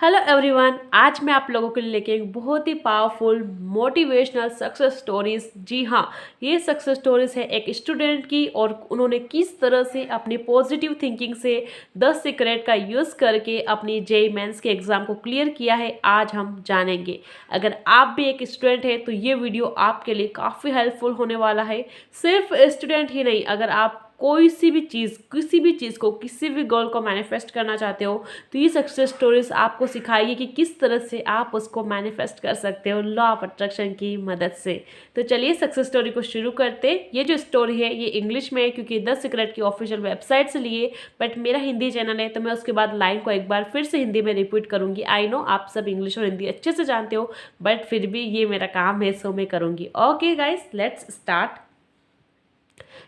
Hello everyone. आज मैं आप लोगों के लिए लेके एक बहुत ही पावरफुल मोटिवेशनल सक्सेस स्टोरीज। जी हाँ, ये सक्सेस स्टोरीज है एक स्टूडेंट की और उन्होंने किस तरह से अपनी पॉजिटिव थिंकिंग से 10 सीक्रेट का यूज़ करके अपनी जेईई मेंस के एग्ज़ाम को क्लियर किया है, आज हम जानेंगे। अगर आप भी एक स्टूडेंट हैं तो ये वीडियो आपके लिए काफ़ी हेल्पफुल होने वाला है। सिर्फ स्टूडेंट ही नहीं, अगर आप कोई सी भी चीज़, किसी भी चीज़ को, किसी भी गोल को मैनिफेस्ट करना चाहते हो तो ये सक्सेस स्टोरीज आपको सिखाइए कि किस तरह से आप उसको मैनिफेस्ट कर सकते हो लॉ ऑफ अट्रैक्शन की मदद से। तो चलिए सक्सेस स्टोरी को शुरू करते। ये जो स्टोरी है ये इंग्लिश में है क्योंकि 10 सीक्रेट की ऑफिशियल वेबसाइट से लिए, बट मेरा हिंदी चैनल है तो मैं उसके बाद लाइन को एक बार फिर से हिंदी में रिपीट करूँगी। आई नो आप सब इंग्लिश और हिंदी अच्छे से जानते हो, बट फिर भी ये मेरा काम है सो मैं करूँगी। Okay guys, let's start.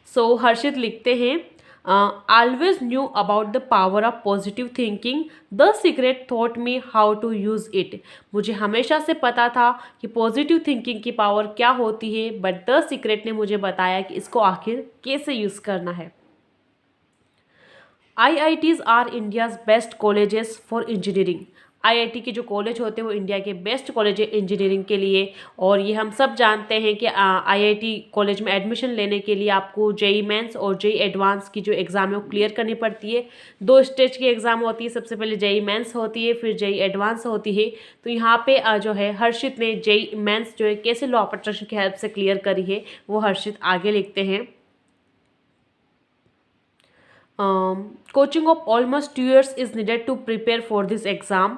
So Harshit लिखते हैं, always knew about the power of positive thinking, the secret thought me how to use it. मुझे हमेशा से पता था कि पॉजिटिव थिंकिंग की पावर क्या होती है, बट द सीक्रेट ने मुझे बताया कि इसको आखिर कैसे यूज़ करना है। IITs are India's best colleges for engineering. IIT के जो कॉलेज होते हैं वो इंडिया के बेस्ट कॉलेज है इंजीनियरिंग के लिए। और ये हम सब जानते हैं कि आईआईटी कॉलेज में एडमिशन लेने के लिए आपको जेईई मेंस और जेईई एडवांस की जो एग्ज़ाम है वो क्लियर करनी पड़ती है। 2 स्टेज की एग्ज़ाम होती है, सबसे पहले जेईई मेंस होती है, फिर जेईई एडवांस होती है। तो यहाँ पे जो है हर्षित ने जेईई मेंस जो है कैसे लॉ ऑफ अट्रैक्शन की हेल्प से क्लियर करी है, वो हर्षित आगे लिखते हैं। Coaching of almost 2 years is needed to prepare for this exam.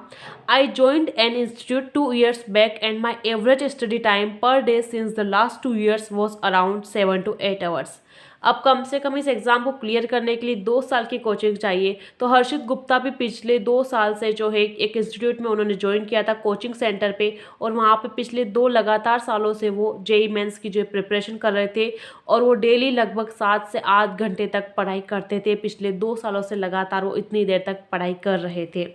I joined an institute 2 years back and my average study time per day since the last 2 years was around 7 to 8 hours. अब कम से कम इस exam को clear करने के लिए 2 साल की coaching चाहिए। तो हर्षित गुप्ता भी पिछले 2 साल से जो है एक इंस्टीट्यूट में उन्होंने ज्वाइन किया था कोचिंग सेंटर पे, और वहाँ पे पिछले 2 लगातार सालों से वो जेईई मेंस की जो प्रिपरेशन कर रहे थे और वो डेली लगभग 7 से 8 घंटे तक पढ़ाई करते थे। पिछले 2 सालों से लगातार वो इतनी देर तक पढ़ाई कर रहे थे।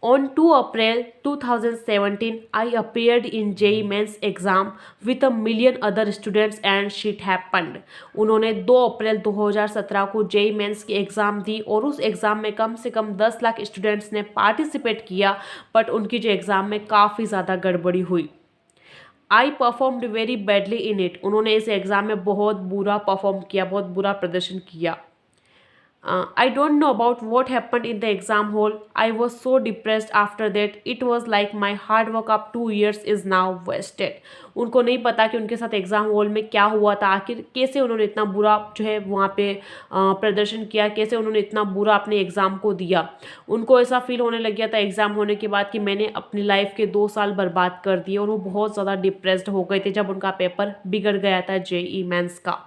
On 2 April 2017, I appeared in JEE Mains exam with a million other students and shit happened. उन्होंने 2 अप्रैल 2017 को जेईई मेंस की एग्ज़ाम दी और उस एग्ज़ाम में कम से कम 10 लाख स्टूडेंट्स ने पार्टिसिपेट किया, बट उनकी जो एग्ज़ाम में काफ़ी ज़्यादा गड़बड़ी हुई। आई performed very badly in it. उन्होंने इस एग्ज़ाम में बहुत बुरा परफॉर्म किया, बहुत बुरा प्रदर्शन किया। I don't know about what happened in the exam hall. I was so depressed after that. It was like my hard work of 2 years is now wasted. उनको नहीं पता कि उनके साथ एग्ज़ाम हॉल में क्या हुआ था, आखिर कैसे उन्होंने इतना बुरा जो है वहाँ पे प्रदर्शन किया, कैसे उन्होंने इतना बुरा अपने एग्ज़ाम को दिया। उनको ऐसा फील होने लग गया था एग्ज़ाम होने के बाद कि मैंने अपनी लाइफ के 2 साल बर्बाद कर दिए, और वो बहुत ज़्यादा डिप्रेस्ड हो गए थे जब उनका पेपर बिगड़ गया था जेईई मेंस का।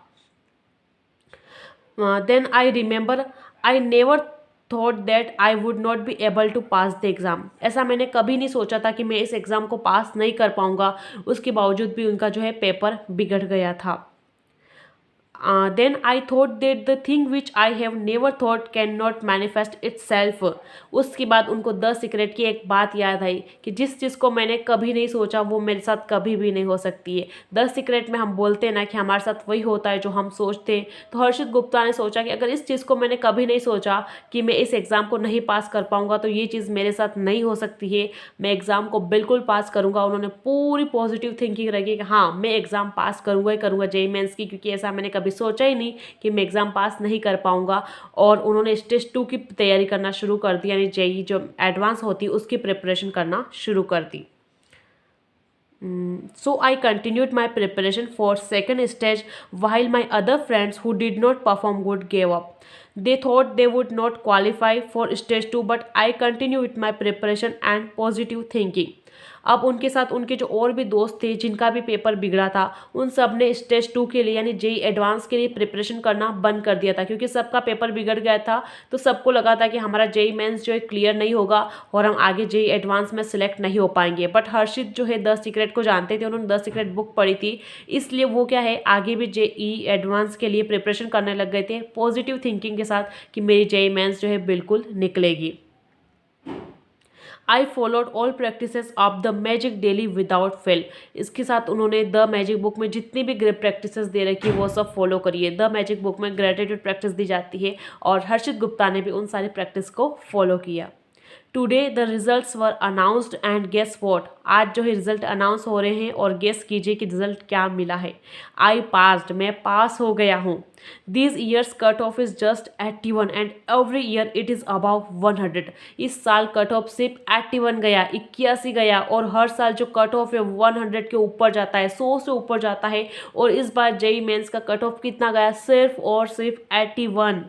Then I remember I never thought that I would not be able to pass the exam. ऐसा मैंने कभी नहीं सोचा था कि मैं इस एग्ज़ाम को पास नहीं कर पाऊँगा, उसके बावजूद भी उनका जो है पेपर बिगड़ गया था। Then I thought that the thing which I have never thought cannot manifest itself. उसके बाद उनको 10 सीक्रेट की एक बात याद आई कि जिस चीज़ को मैंने कभी नहीं सोचा वो मेरे साथ कभी भी नहीं हो सकती है। 10 सीक्रेट में हम बोलते हैं ना कि हमारे साथ वही होता है जो हम सोचते हैं। तो हर्षित गुप्ता ने सोचा कि अगर इस चीज़ को मैंने कभी नहीं सोचा कि मैं इस एग्ज़ाम को नहीं पास कर पाऊँगा तो ये चीज़ मेरे साथ नहीं हो सकती है, मैं एग्ज़ाम को बिल्कुल पास करूँगा। उन्होंने पूरी पॉजिटिव थिंकिंग रखी कि हाँ, मैं एग्ज़ाम पास करूँगा ही करूँगा जेईई मेंस की, क्योंकि ऐसा मैंने कभी सोचा ही नहीं कि मैं एग्ज़ाम पास नहीं कर पाऊँगा। और उन्होंने स्टेज 2 की तैयारी करना शुरू कर दी, यानी जेईई जो एडवांस होती है उसकी प्रिपरेशन करना शुरू कर दी। So I continued my preparation for second stage while my other friends who did not perform good gave up. They thought they would not qualify for stage 2, but I continued with my preparation and positive thinking. अब उनके साथ उनके जो और भी दोस्त थे जिनका भी पेपर बिगड़ा था, उन सब ने स्टेज 2 के लिए यानी जेईई एडवांस के लिए प्रिपरेशन करना बंद कर दिया था, क्योंकि सबका पेपर बिगड़ गया था। तो सबको लगा था कि हमारा जेईई मेंस जो है क्लियर नहीं होगा और हम आगे जेईई एडवांस में सिलेक्ट नहीं हो पाएंगे। बट हर्षित जो है 10 सीक्रेट को जानते थे, उन्होंने 10 सीक्रेट बुक पढ़ी थी, इसलिए वो क्या है आगे भी जेईई एडवांस के लिए प्रिपरेशन करने लग गए थे पॉजिटिव थिंकिंग के साथ कि मेरी जेईई मेंस जो है बिल्कुल निकलेगी। I followed all practices of the magic daily without fail. इसके साथ उन्होंने द मैजिक बुक में जितनी भी ग्रेट प्रैक्टिसेस दे रखी है वो सब फॉलो करिए। द मैजिक बुक में ग्रेटिट्यूड प्रैक्टिस दी जाती है और हर्षित गुप्ता ने भी उन सारी प्रैक्टिस को फॉलो किया। Today the results were announced and guess what, आज जो है रिजल्ट अनाउंस हो रहे हैं और गेस कीजिए कि रिजल्ट क्या मिला है। आई पास्ड, मैं पास हो गया हूँ। This year's cut off is just 81 and every year it is about 100, इस साल कट ऑफ सिर्फ 81 गया, 81 गया, और हर साल जो कट ऑफ है 100 के ऊपर जाता है, 100 से ऊपर जाता है। और इस बार जेई मेंस का कट ऑफ कितना गया, सिर्फ और सिर्फ 81।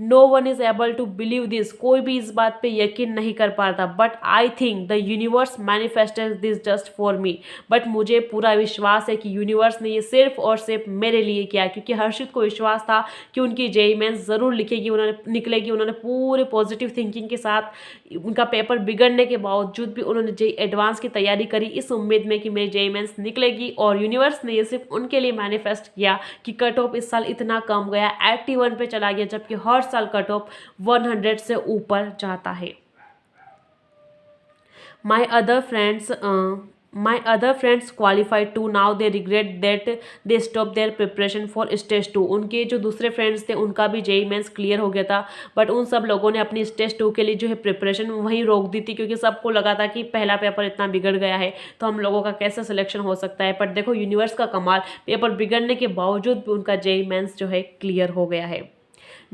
No one is able to believe this, कोई भी इस बात पे यकीन नहीं कर पा रहा था। But I think the universe manifested this just for me, but मुझे पूरा विश्वास है कि यूनिवर्स ने ये सिर्फ और सिर्फ मेरे लिए किया, क्योंकि हर्षित को विश्वास था कि उनकी जेई मेंस ज़रूर लिखेगी, उन्होंने निकलेगी। उन्होंने पूरे पॉजिटिव थिंकिंग के साथ, उनका पेपर बिगड़ने के बावजूद भी उन्होंने जेई एडवांस की तैयारी करी, इस उम्मीद में कि मेरी जेई मेंस निकलेगी। और यूनिवर्स ने ये सिर्फ उनके लिए मैनिफेस्ट किया कि कट ऑफ इस साल इतना कम गया, 81 पे चला गया, जबकि हर साल कट ऑफ 100 से ऊपर जाता है। My other friends qualified too. Now they regret that they stopped their preparation for stage 2. उनके जो दूसरे फ्रेंड्स थे उनका भी जेई मेंस क्लियर हो गया था, बट उन सब लोगों ने अपनी स्टेज 2 के लिए जो है प्रिपरेशन वहीं रोक दी थी, क्योंकि सबको लगा था कि पहला पेपर इतना बिगड़ गया है तो हम लोगों का कैसे सिलेक्शन हो सकता है। पर देखो यूनिवर्स का कमाल, पेपर बिगड़ने के बावजूद भी उनका जेई मेंस जो है क्लियर हो गया है।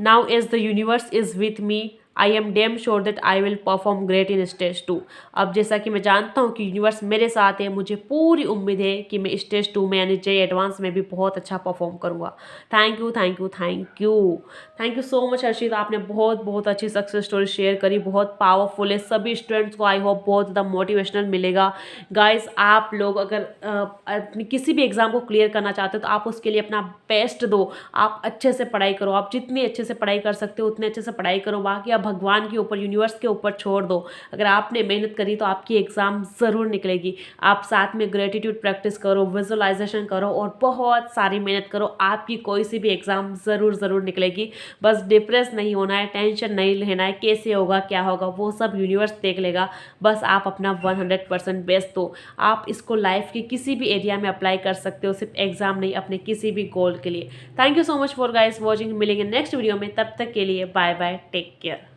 Now as the universe is with me, I am damn sure that I will perform great in stage 2। अब जैसा कि मैं जानता हूँ कि यूनिवर्स मेरे साथ है, मुझे पूरी उम्मीद है कि मैं स्टेज 2 में यानी जेई एडवांस में भी बहुत अच्छा परफॉर्म करूँगा। Thank you thank you thank you thank you so much Harshit, आपने बहुत बहुत अच्छी सक्सेस स्टोरी शेयर करी, बहुत पावरफुल है। सभी स्टूडेंट्स को आई होप बहुत ज़्यादा मोटिवेशनल मिलेगा। गाइस, आप लोग अगर अपनी किसी भी एग्ज़ाम को क्लियर करना चाहते हो तो आप उसके लिए अपना बेस्ट दो, आप अच्छे से पढ़ाई करो, आप जितनी अच्छे से पढ़ाई कर सकते हो उतने अच्छे से पढ़ाई करो। बाकी आप भगवान के ऊपर, यूनिवर्स के ऊपर छोड़ दो। अगर आपने मेहनत करी तो आपकी एग्ज़ाम ज़रूर निकलेगी। आप साथ में ग्रेटिट्यूड प्रैक्टिस करो, विजुअलाइजेशन करो और बहुत सारी मेहनत करो, आपकी कोई सी भी एग्ज़ाम ज़रूर ज़रूर निकलेगी। बस डिप्रेस नहीं होना है, टेंशन नहीं लेना है, कैसे होगा क्या होगा वो सब यूनिवर्स देख लेगा। बस आप अपना 100% बेस्ट दो। आप इसको लाइफ के किसी भी एरिया में अप्लाई कर सकते हो, सिर्फ एग्जाम नहीं, अपने किसी भी गोल के लिए। Thank you so much for guys watching. मिलेंगे नेक्स्ट वीडियो में, तब तक के लिए बाय बाय, टेक केयर।